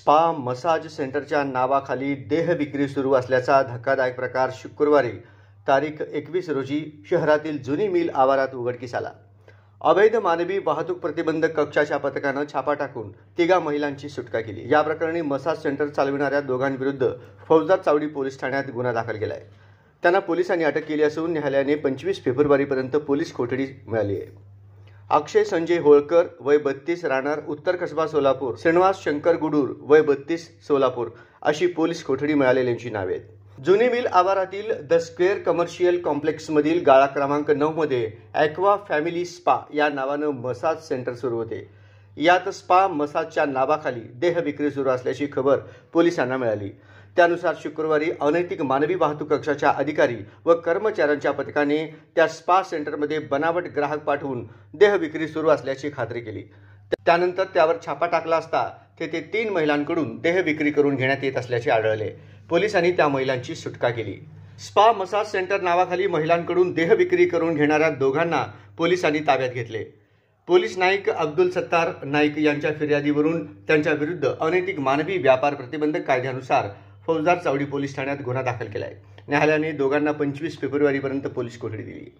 Spa massage सेंटरच्या नावाखाली देह विक्री सुरू असल्याचा धक्कादायक प्रकार शुक्रवारी तारीख 21 रोजी शहरातील जुनी मिल आवारात उघडकीस आला। अवैध मानवी वाहतूक प्रतिबंधक कक्षाच्या पथकानं छापा टाकून तिघा महिलांची सुटका केली। या प्रकरणी मसाज सेंटर चालविणाऱ्या दोघांविरुद्ध फौजदार चावडी पोलीस ठाण्यात गुन्हा दाखल केला आहे। त्यांना पोलिसांनी अटक केली असून न्यायालयाने 25 फेब्रुवारीपर्यंत पोलीस कोठडी मिळाली आहे। अक्षय संजय होळकर वय 32 राहणार उत्तर कसबा सोलापूर, श्रीनिवास शंकर गुडूर वय 32 सोलापूर अशी पोलीस कोठडी मिळालेल्यांची नावे आहेत। जुनी मिल आवारातील द स्क्वेअर कमर्शियल कॉम्प्लेक्समधील गाळा क्रमांक 9 मध्ये ॲक्वा फॅमिली स्पा या नावानं मसाज सेंटर सुरू होते। यात स्पा मसाजच्या नावाखाली देह विक्री सुरू असल्याची खबर पोलिसांना मिळाली। त्यानुसार शुक्रवारी अनैतिक मानवी वाहतूक कक्षाच्या अधिकारी व कर्मचाऱ्यांच्या पथकाने त्या स्पा सेंटरमध्ये बनावट ग्राहक पाठवून देह विक्री सुरू असल्याची खात्री केली। त्यानंतर त्यावर छापा टाकला असता तेथे 3 महिलांकडून देह विक्री करून घेण्यात येत असल्याचे आढळले। पोलिसांनी त्या महिलांची सुटका केली। स्पा मसाज सेंटर नावाखाली महिलांकडून देह विक्री करून घेणाऱ्या दोघांना पोलिसांनी ताब्यात घेतले। पोलीस नाईक अब्दुल सत्तार नाईक यांच्या फिर्यादीवरून त्यांच्या विरुद्ध अनैतिक मानवी व्यापार प्रतिबंधक कायद्यानुसार फौजदार चावडी पोलीस ठाण्यात गुन्हा दाखल केला आहे। न्यायालयाने दोघांना 25 फेब्रुवारीपर्यंत पोलीस कोठडी दिली।